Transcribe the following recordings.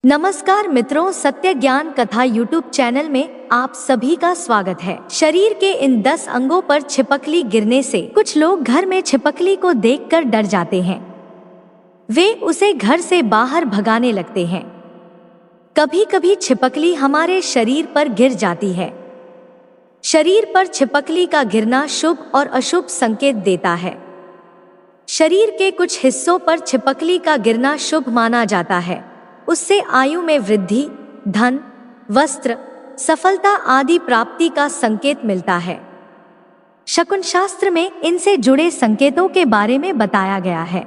नमस्कार मित्रों, सत्य ज्ञान कथा यूट्यूब चैनल में आप सभी का स्वागत है। शरीर के इन 10 अंगों पर छिपकली गिरने से कुछ लोग घर में छिपकली को देखकर डर जाते हैं। वे उसे घर से बाहर भगाने लगते हैं। कभी कभी छिपकली हमारे शरीर पर गिर जाती है। शरीर पर छिपकली का गिरना शुभ और अशुभ संकेत देता है। शरीर के कुछ हिस्सों पर छिपकली का गिरना शुभ माना जाता है। उससे आयु में वृद्धि, धन, वस्त्र, सफलता आदि प्राप्ति का संकेत मिलता है। शकुन शास्त्र में इनसे जुड़े संकेतों के बारे में बताया गया है।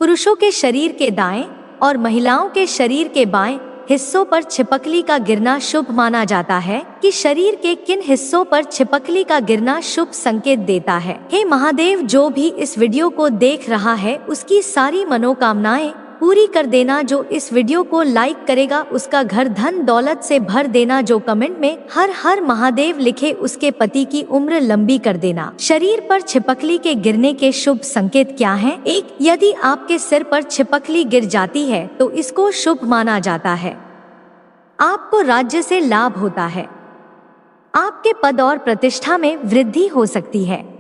पुरुषों के शरीर के दाएं और महिलाओं के शरीर के बाएं हिस्सों पर छिपकली का गिरना शुभ माना जाता है कि शरीर के किन हिस्सों पर छिपकली का गिरना शुभ संकेत देता है। हे महादेव, जो भी इस वीडियो को देख रहा है उसकी सारी मनोकामनाएं पूरी कर देना। जो इस वीडियो को लाइक करेगा उसका घर धन दौलत से भर देना। जो कमेंट में हर हर महादेव लिखे उसके पति की उम्र लंबी कर देना। शरीर पर छिपकली के गिरने के शुभ संकेत क्या हैं? 1. यदि आपके सिर पर छिपकली गिर जाती है तो इसको शुभ माना जाता है। आपको राज्य से लाभ होता है। आपके पद और प्रतिष्ठा में वृद्धि हो सकती है।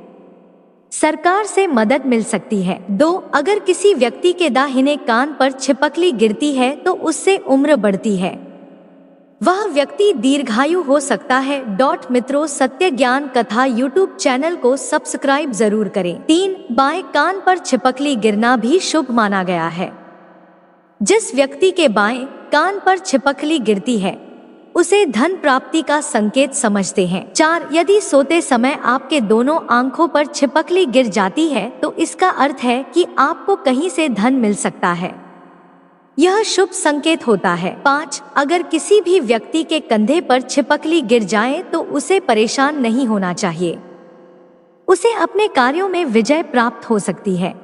सरकार से मदद मिल सकती है। 2. अगर किसी व्यक्ति के दाहिने कान पर छिपकली गिरती है तो उससे उम्र बढ़ती है। वह व्यक्ति दीर्घायु हो सकता है। मित्रों, सत्य ज्ञान कथा यूट्यूब चैनल को सब्सक्राइब जरूर करें। 3. बाएं कान पर छिपकली गिरना भी शुभ माना गया है। जिस व्यक्ति के बाएं कान पर छिपकली गिरती है उसे धन प्राप्ति का संकेत समझते हैं। 4. यदि सोते समय आपके दोनों आंखों पर छिपकली गिर जाती है तो इसका अर्थ है कि आपको कहीं से धन मिल सकता है। यह शुभ संकेत होता है। 5. अगर किसी भी व्यक्ति के कंधे पर छिपकली गिर जाए तो उसे परेशान नहीं होना चाहिए। उसे अपने कार्यों में विजय प्राप्त हो सकती है।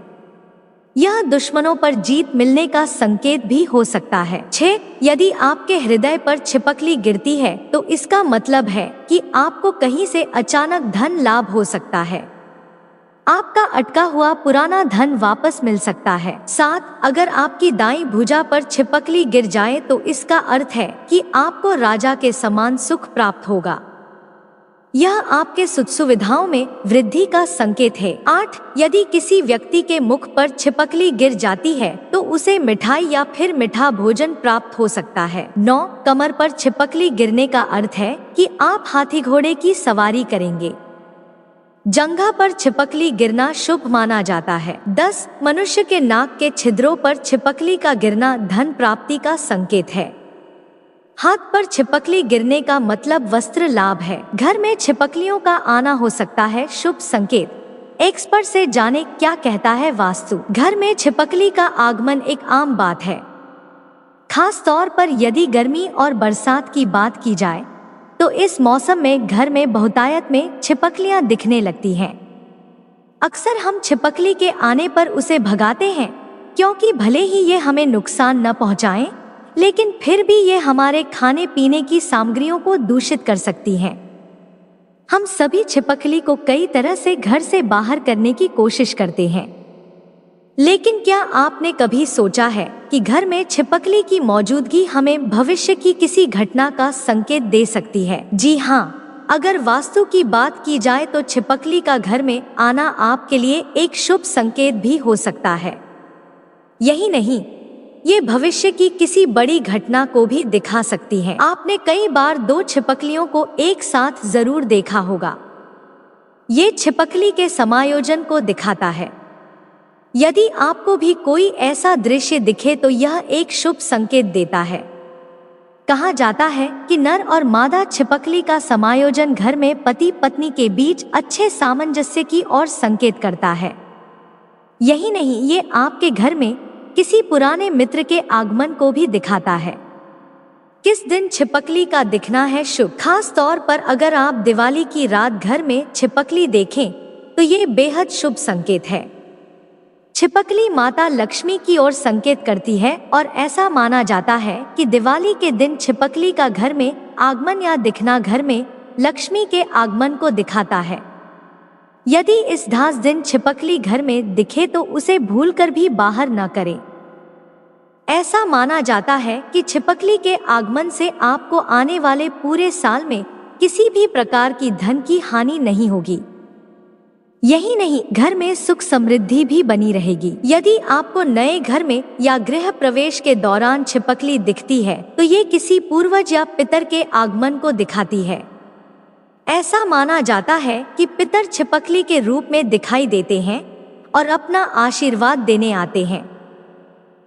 यह दुश्मनों पर जीत मिलने का संकेत भी हो सकता है। 6. यदि आपके हृदय पर छिपकली गिरती है तो इसका मतलब है कि आपको कहीं से अचानक धन लाभ हो सकता है। आपका अटका हुआ पुराना धन वापस मिल सकता है। 7. अगर आपकी दाईं भुजा पर छिपकली गिर जाए तो इसका अर्थ है कि आपको राजा के समान सुख प्राप्त होगा। यह आपके सुख सुविधाओं में वृद्धि का संकेत है। 8. यदि किसी व्यक्ति के मुख पर छिपकली गिर जाती है तो उसे मिठाई या फिर मीठा भोजन प्राप्त हो सकता है। 9. कमर पर छिपकली गिरने का अर्थ है कि आप हाथी घोड़े की सवारी करेंगे। जंघा पर छिपकली गिरना शुभ माना जाता है। 10. मनुष्य के नाक के छिद्रों पर छिपकली का गिरना धन प्राप्ति का संकेत है। हाथ पर छिपकली गिरने का मतलब वस्त्र लाभ है। घर में छिपकलियों का आना हो सकता है शुभ संकेत। एक्सपर्ट से जाने क्या कहता है वास्तु। घर में छिपकली का आगमन एक आम बात है। खास तौर पर यदि गर्मी और बरसात की बात की जाए तो इस मौसम में घर में बहुतायत में छिपकलियां दिखने लगती हैं। अक्सर हम छिपकली के आने पर उसे भगाते हैं क्योंकि भले ही ये हमें नुकसान न पहुंचाएं, लेकिन फिर भी ये हमारे खाने पीने की सामग्रियों को दूषित कर सकती हैं। हम सभी छिपकली को कई तरह से घर से बाहर करने की कोशिश करते हैं, लेकिन क्या आपने कभी सोचा है कि घर में छिपकली की मौजूदगी हमें भविष्य की किसी घटना का संकेत दे सकती है? जी हाँ, अगर वास्तु की बात की जाए तो छिपकली का घर में आना आपके लिए एक शुभ संकेत भी हो सकता है। यही नहीं, ये भविष्य की किसी बड़ी घटना को भी दिखा सकती है। आपने कई बार 2 छिपकलियों को एक साथ जरूर देखा होगा। ये छिपकली के समायोजन को दिखाता है। यदि आपको भी कोई ऐसा दृश्य दिखे तो यह एक शुभ संकेत देता है। कहा जाता है कि नर और मादा छिपकली का समायोजन घर में पति पत्नी के बीच अच्छे सामंजस्य की ओर संकेत करता है। यही नहीं, ये आपके घर में किसी पुराने मित्र के आगमन को भी दिखाता है। किस दिन छिपकली का दिखना है शुभ? खास तौर पर अगर आप दिवाली की रात घर में छिपकली देखें तो ये बेहद शुभ संकेत है। छिपकली माता लक्ष्मी की ओर संकेत करती है और ऐसा माना जाता है कि दिवाली के दिन छिपकली का घर में आगमन या दिखना घर में लक्ष्मी के आगमन को दिखाता है। यदि इस खास दिन छिपकली घर में दिखे तो उसे भूलकर भी बाहर न करें। ऐसा माना जाता है कि छिपकली के आगमन से आपको आने वाले पूरे साल में किसी भी प्रकार की धन की हानि नहीं होगी। यही नहीं, घर में सुख समृद्धि भी बनी रहेगी। यदि आपको नए घर में या गृह प्रवेश के दौरान छिपकली दिखती है तो ये किसी पूर्वज या पितर के आगमन को दिखाती है। ऐसा माना जाता है कि पितर छिपकली के रूप में दिखाई देते हैं और अपना आशीर्वाद देने आते हैं।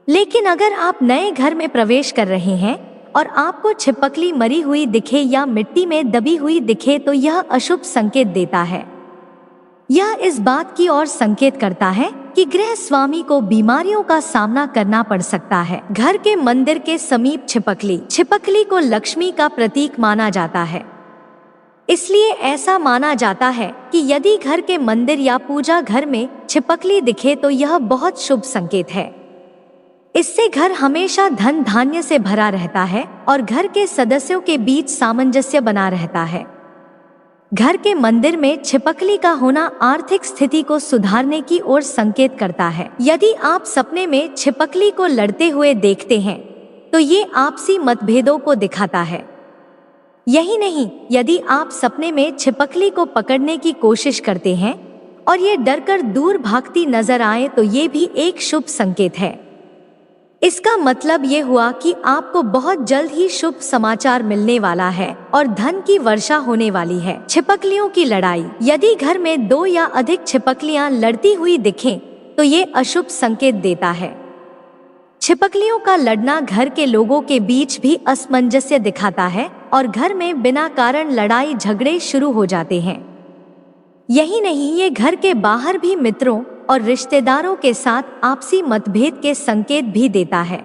लेकिन अगर आप नए घर में प्रवेश कर रहे हैं और आपको छिपकली मरी हुई दिखे या मिट्टी में दबी हुई दिखे तो यह अशुभ संकेत देता है। यह इस बात की ओर संकेत करता है कि गृह स्वामी को बीमारियों का सामना करना पड़ सकता है। घर के मंदिर के समीप छिपकली को लक्ष्मी का प्रतीक माना जाता है। इसलिए ऐसा माना जाता है कि यदि घर के मंदिर या पूजा घर में छिपकली दिखे तो यह बहुत शुभ संकेत है। इससे घर हमेशा धन धान्य से भरा रहता है और घर के सदस्यों के बीच सामंजस्य बना रहता है। घर के मंदिर में छिपकली का होना आर्थिक स्थिति को सुधारने की ओर संकेत करता है। यदि आप सपने में छिपकली को लड़ते हुए देखते हैं तो ये आपसी मतभेदों को दिखाता है। यही नहीं, यदि आप सपने में छिपकली को पकड़ने की कोशिश करते हैं और ये डरकर दूर भागती नजर आए तो ये भी एक शुभ संकेत है। इसका मतलब ये हुआ कि आपको बहुत जल्द ही शुभ समाचार मिलने वाला है और धन की वर्षा होने वाली है। छिपकलियों की लड़ाई, यदि घर में 2 या अधिक छिपकलियां लड़ती हुई दिखें तो ये अशुभ संकेत देता है। छिपकलियों का लड़ना घर के लोगों के बीच भी असमंजस्य दिखाता है और घर में बिना कारण लड़ाई झगड़े शुरू हो जाते हैं। यही नहीं, ये घर के बाहर भी मित्रों और रिश्तेदारों के साथ आपसी मतभेद के संकेत भी देता है।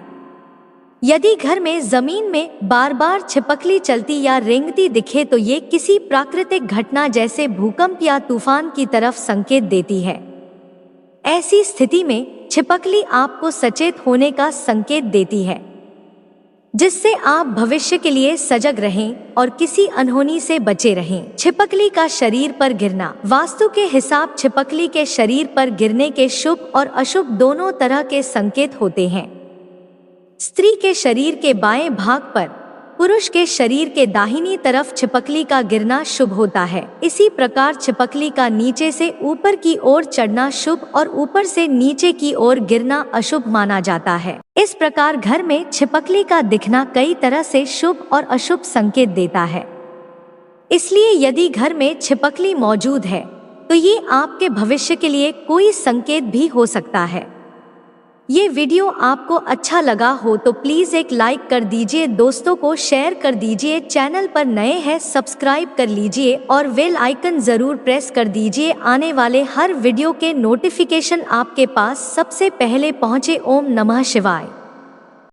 यदि घर में जमीन में बार बार छिपकली चलती या रेंगती दिखे तो ये किसी प्राकृतिक घटना जैसे भूकंप या तूफान की तरफ संकेत देती है। ऐसी स्थिति में छिपकली आपको सचेत होने का संकेत देती है, जिससे आप भविष्य के लिए सजग रहें और किसी अनहोनी से बचे रहें। छिपकली का शरीर पर गिरना, वास्तु के हिसाब छिपकली के शरीर पर गिरने के शुभ और अशुभ दोनों तरह के संकेत होते हैं। स्त्री के शरीर के बाएं भाग पर, पुरुष के शरीर के दाहिनी तरफ छिपकली का गिरना शुभ होता है। इसी प्रकार छिपकली का नीचे से ऊपर की ओर चढ़ना शुभ और ऊपर से नीचे की ओर गिरना अशुभ माना जाता है। इस प्रकार घर में छिपकली का दिखना कई तरह से शुभ और अशुभ संकेत देता है। इसलिए यदि घर में छिपकली मौजूद है तो ये आपके भविष्य के लिए कोई संकेत भी हो सकता है। ये वीडियो आपको अच्छा लगा हो तो प्लीज एक लाइक कर दीजिए, दोस्तों को शेयर कर दीजिए, चैनल पर नए हैं सब्सक्राइब कर लीजिए और बेल आइकन जरूर प्रेस कर दीजिए। आने वाले हर वीडियो के नोटिफिकेशन आपके पास सबसे पहले पहुंचे। ओम नमः शिवाय।